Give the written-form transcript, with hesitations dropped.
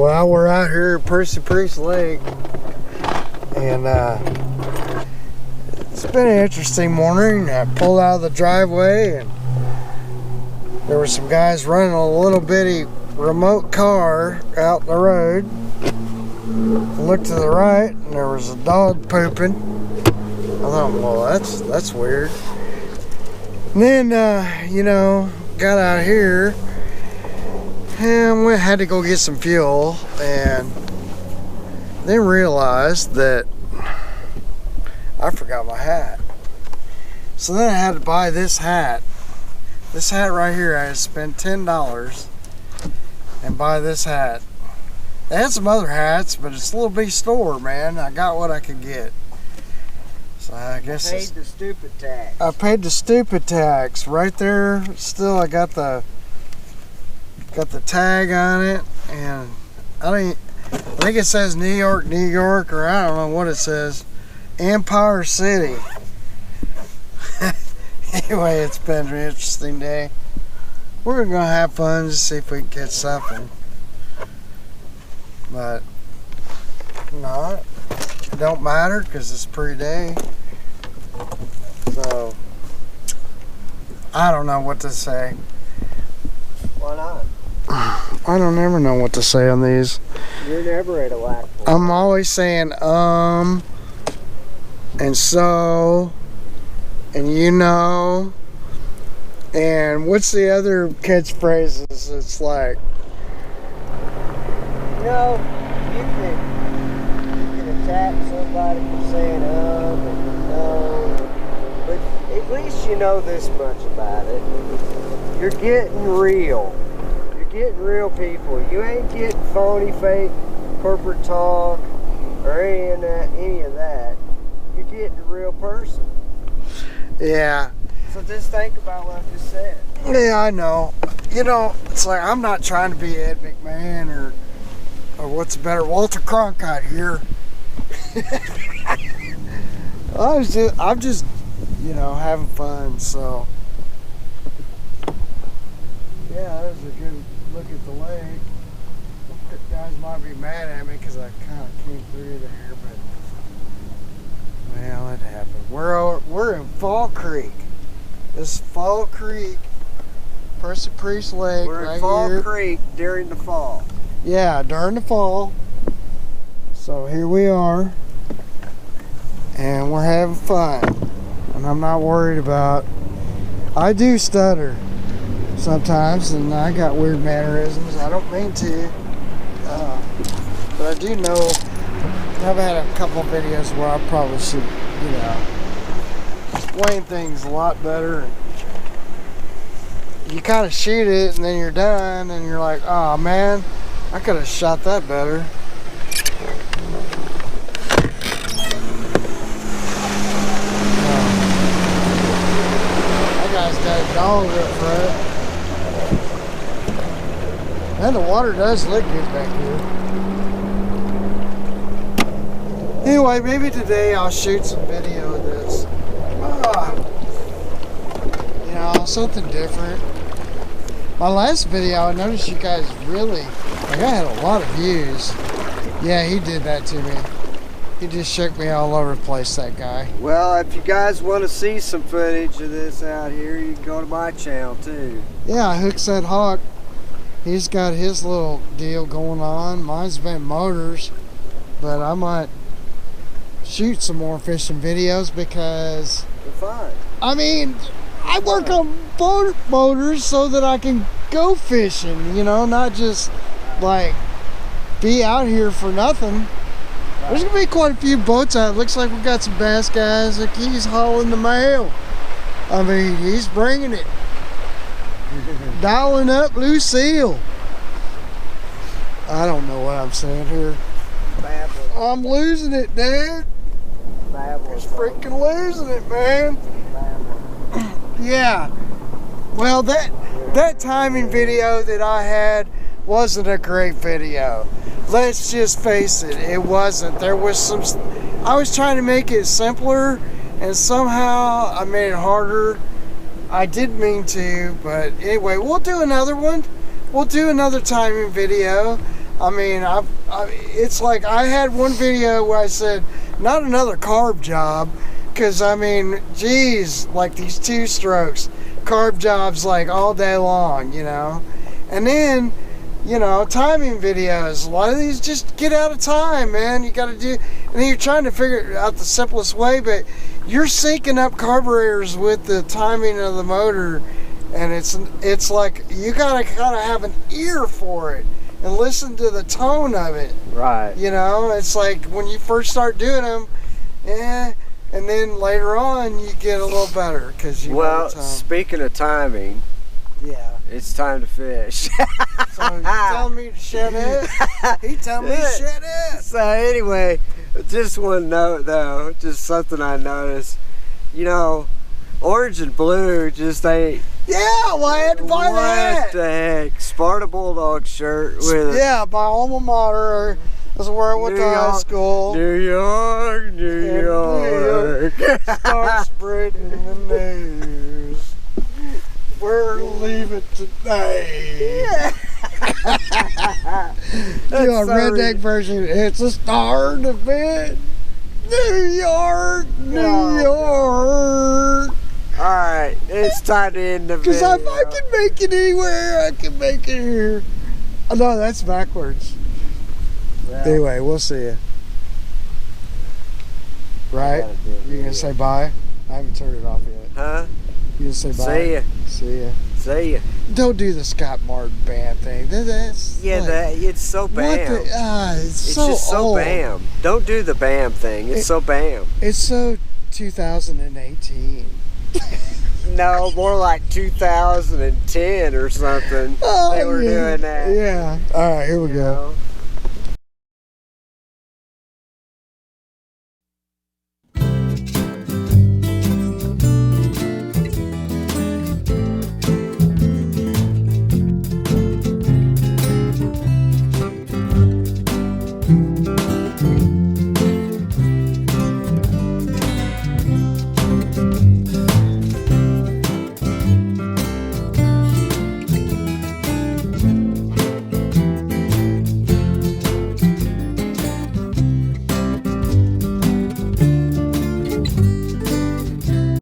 Well, we're out here at Percy Priest Lake, and it's been an interesting morning. I pulled out of the driveway, and there were some guys running a little bitty remote car out in the road. I looked to the right, and there was a dog pooping. I thought, well, that's weird. And then, got out here and we had to go get some fuel, and then realized that I forgot my hat. So then I had to buy this hat. This hat right here, I had to spend $10 and buy this hat. They had some other hats, but it's a little bitty store, man. I got what I could get. So I guess paid the stupid tax. I paid the stupid tax right there. Still, I got the tag on it, and I think it says New York, New York, or I don't know what it says. Empire City. Anyway, it's been an interesting day. We're gonna have fun, just see if we can catch something. But no, it don't matter because it's pre-day. So I don't know what to say. Why not? I don't ever know what to say on these. You're never at a lack. I'm always saying and so, and you know, and what's the other catchphrases? It's like, you know, you can attack somebody for saying and no, but at least you know this much about it. You're getting real. Getting real people. You ain't getting phony, fake corporate talk or any of that. You're getting a real person. yeah. So just think about what I just said. Yeah, I know. You know, it's like I'm not trying to be Ed McMahon or what's better, Walter Cronkite here. I'm just, having fun. So yeah, that was a good look at the lake. You guys might be mad at me because I kind of came through there, but well, it happened. We're in Fall Creek. This is Fall Creek, Percy Priest Lake. We're in right Fall here. Creek during the fall. Yeah, during the fall. So here we are, and we're having fun, and I'm not worried about. I do stutter sometimes, and I got weird mannerisms. I don't mean to, but I do know I've had a couple of videos where I probably should, explain things a lot better. You kind of shoot it, and then you're done, and you're like, oh man, I could have shot that better. That guy's got a dog up front. And the water does look good back here. Anyway, maybe today I'll shoot some video of this. Something different. My last video, I noticed you guys really, I had a lot of views. Yeah, he did that to me. He just shook me all over the place, that guy. Well, if you guys want to see some footage of this out here, you can go to my channel too. Yeah, Hooks That Hawk. He's got his little deal going on. Mine's been motors, but I might shoot some more fishing videos because they're fun. I mean, I work on motors so that I can go fishing, not just like be out here for nothing. There's gonna be quite a few boats out. Looks like we got some bass guys. Like he's hauling the mail. I mean, he's bringing it. Dialing up Lucille. I don't know what I'm saying here. Babbling. I'm losing it, dude. Babbling. Just freaking losing it, man. Yeah. Well, that timing video that I had wasn't a great video. Let's just face it, it wasn't. There was I was trying to make it simpler, and somehow I made it harder. I didn't mean to, but anyway, we'll do another one. We'll do another timing video. I mean, it's like I had one video where I said, not another carb job, because I mean, geez, like these 2-strokes, carb jobs like all day long, you know. And then, you know, timing videos. A lot of these just get out of time, man. You got to do, and then you're trying to figure out the simplest way, but you're syncing up carburetors with the timing of the motor, and it's like you gotta kind of have an ear for it and listen to the tone of it. Right. You know, it's like when you first start doing them, and then later on you get a little better because you. Well, speaking of timing, yeah, it's time to fish. So you telling me to shut it? He telling me to shut it. So anyway, just one note though, just something I noticed. You know, orange and blue just ain't. Yeah, well, I had to buy that. What the heck? Sparta Bulldog shirt with. Yeah, my alma mater. That's where I went to high school. New York, New York. Start spreading the news. We're leaving today. Yeah. Do a redneck version. It's a start event. New York, New York. Alright, it's time to end the video. Because if I can make it anywhere, I can make it here. Oh, no, that's backwards. Well, Anyway, we'll see you. Right? You gonna say bye? I haven't turned it off yet. Huh? You gonna say bye? See ya. See ya. See ya. Don't do the Scott Martin band thing. That's Yeah, like, it's so bam. What the, it's so just so old. bam. Don't do the bam thing. It's so bam. It's so 2018. No, more like 2010 or something. Oh, they were doing that. Yeah. All right, here we go. You know?